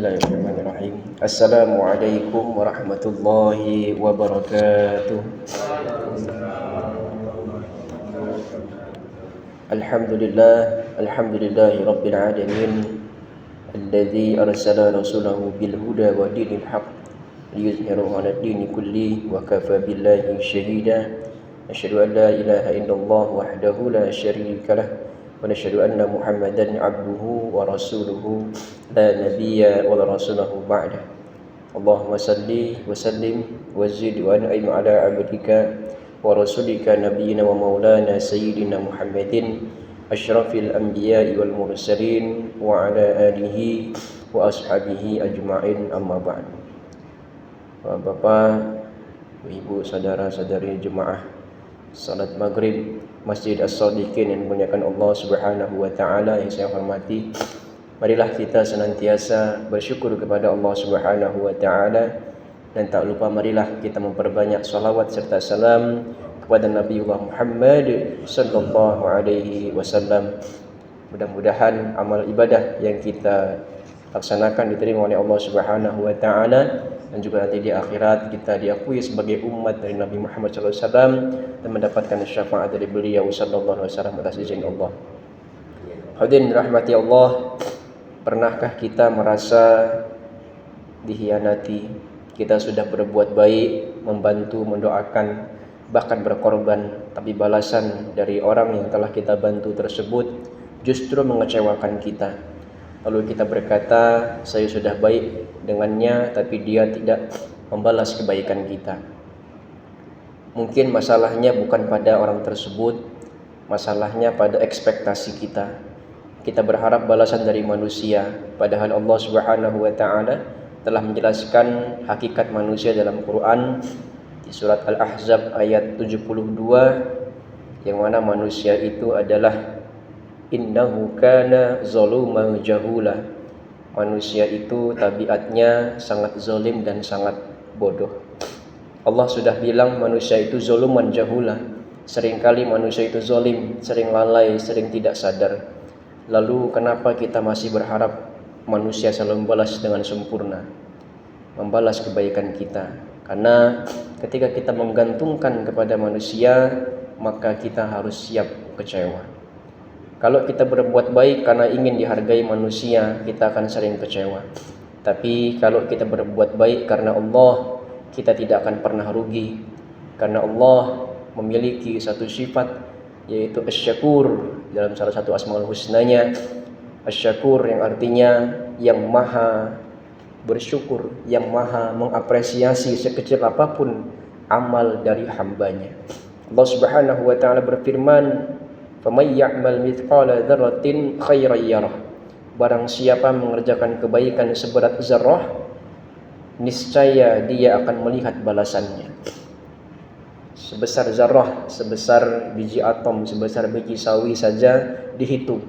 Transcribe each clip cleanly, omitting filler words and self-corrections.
Bismillahirrahmanirrahim. Assalamualaikum warahmatullahi wabarakatuh. Alhamdulillahi rabbil alamin. Alladzi arsala rasulahu bil huda wa dinil haqq liyuzhirahu 'ala ad-dini kulli wa kafa billahi shahida. Asyhadu an la ilaha illallah wahdahu la syarika lah wa nashhadu anna Muhammadan 'abduhu wa rasuluhu la nabiyya wa la rasulahu ba'dah. Allahumma salli wa sallim wa zid wa an'im 'ala 'abdika wa rasulika nabiyyina wa maulana sayyidina Muhammadin asyrafil anbiya'i wal mursalin wa 'ala alihi wa ashabihi ajma'in, amma ba'du. Bapak, Ibu, saudara-saudari jemaah salat maghrib Masjid As-Sadiqin yang dimuliakan Allah Subhanahu wa taala yang saya hormati, marilah kita senantiasa bersyukur kepada Allah Subhanahu wa taala, dan tak lupa marilah kita memperbanyak salawat serta salam kepada Nabiullah Muhammad sallallahu alaihi wasallam. Mudah-mudahan amal ibadah yang kita laksanakan diterima oleh Allah Subhanahu wa taala, dan juga nanti di akhirat kita diakui sebagai umat dari Nabi Muhammad sallallahu alaihi wasallam dan mendapatkan syafaat dari beliau sallallahu alaihi wasallam atas izin Allah. Hadirin rahmati Allah, pernahkah kita merasa dikhianati? Kita sudah berbuat baik, membantu, mendoakan, bahkan berkorban, tapi balasan dari orang yang telah kita bantu tersebut justru mengecewakan kita. Lalu kita berkata, saya sudah baik dengannya, tapi dia tidak membalas kebaikan kita. Mungkin masalahnya bukan pada orang tersebut, masalahnya pada ekspektasi kita. Kita berharap balasan dari manusia, padahal Allah Subhanahu wa taala telah menjelaskan hakikat manusia dalam Quran di surat Al-Ahzab ayat 72, yang mana manusia itu adalah innahu kana zaluman jahula. Manusia itu tabiatnya sangat zalim dan sangat bodoh. Allah sudah bilang manusia itu zaluman jahula. Seringkali manusia itu zalim, sering lalai, sering tidak sadar. Lalu kenapa kita masih berharap manusia selalu membalas dengan sempurna, membalas kebaikan kita? Karena ketika kita menggantungkan kepada manusia, maka kita harus siap kecewa. Kalau kita berbuat baik karena ingin dihargai manusia, kita akan sering kecewa. Tapi kalau kita berbuat baik karena Allah, kita tidak akan pernah rugi. Karena Allah memiliki satu sifat, yaitu Asy-Syakur, dalam salah satu Asmaul Husnanya. Asy-Syakur yang artinya yang maha bersyukur, yang maha mengapresiasi sekecil apapun amal dari hambanya. Allah Subhanahu wa taala berfirman, "Faman ya'mal mithqala dzarratin khairan yarah." Barang siapa mengerjakan kebaikan seberat zarrah, niscaya dia akan melihat balasannya. Sebesar zarrah, sebesar biji atom, sebesar biji sawi saja dihitung.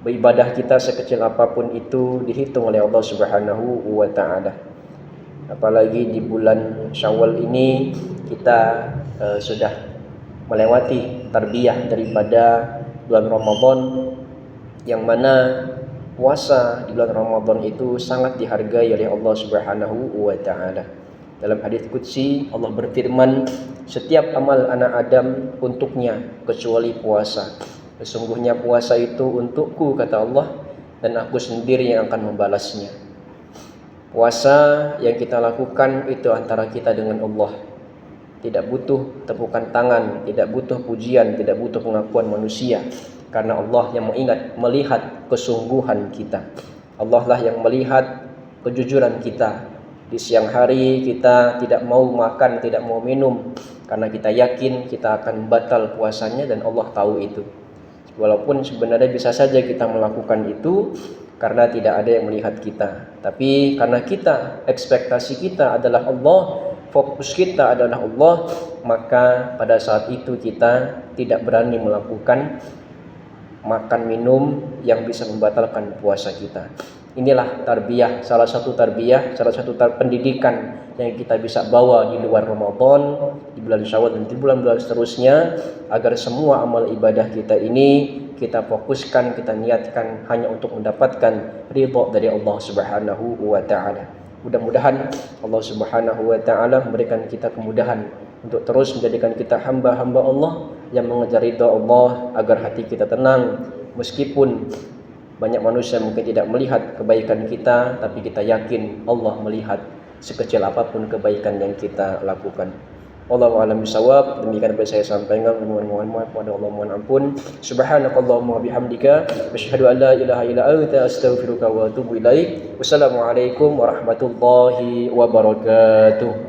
Beribadah kita sekecil apapun itu dihitung oleh Allah Subhanahu wa taala. Apalagi di bulan Syawal ini kita sudah melewati tarbiyah daripada bulan Ramadan, yang mana puasa di bulan Ramadan itu sangat dihargai oleh Allah Subhanahu wa taala. Dalam hadis qudsi Allah berfirman, setiap amal anak Adam untuknya kecuali puasa. Sesungguhnya puasa itu untukku, kata Allah, dan aku sendiri yang akan membalasnya. Puasa yang kita lakukan itu antara kita dengan Allah. Tidak butuh tepukan tangan, tidak butuh pujian, tidak butuh pengakuan manusia. Karena Allah yang melihat kesungguhan kita. Allah lah yang melihat kejujuran kita. Di siang hari kita tidak mau makan, tidak mau minum, karena kita yakin kita akan batal puasanya, dan Allah tahu itu. Walaupun sebenarnya bisa saja kita melakukan itu karena tidak ada yang melihat kita. Tapi karena kita, ekspektasi kita adalah Allah, fokus kita adalah Allah, maka pada saat itu kita tidak berani melakukan makan minum yang bisa membatalkan puasa kita. Inilah tarbiyah, salah satu pendidikan yang kita bisa bawa di luar Ramadan, di bulan Syawal dan di bulan-bulan seterusnya, agar semua amal ibadah kita ini kita fokuskan, kita niatkan hanya untuk mendapatkan ridha dari Allah Subhanahu wa taala. Mudah-mudahan Allah Subhanahu wa taala memberikan kita kemudahan untuk terus menjadikan kita hamba-hamba Allah yang mengejar ridha Allah, agar hati kita tenang meskipun banyak manusia mungkin tidak melihat kebaikan kita, tapi kita yakin Allah melihat sekecil apapun kebaikan yang kita lakukan. Wallahu a'lam bishawab. Demikian dapat saya sampaikan. Mohon maaf kepada Allah, mohon ampun. Subhanakallahumma wa bihamdika asyhadu an la ilaha illa anta astaghfiruka wa atubu ilaik. Wassalamualaikum warahmatullahi wabarakatuh.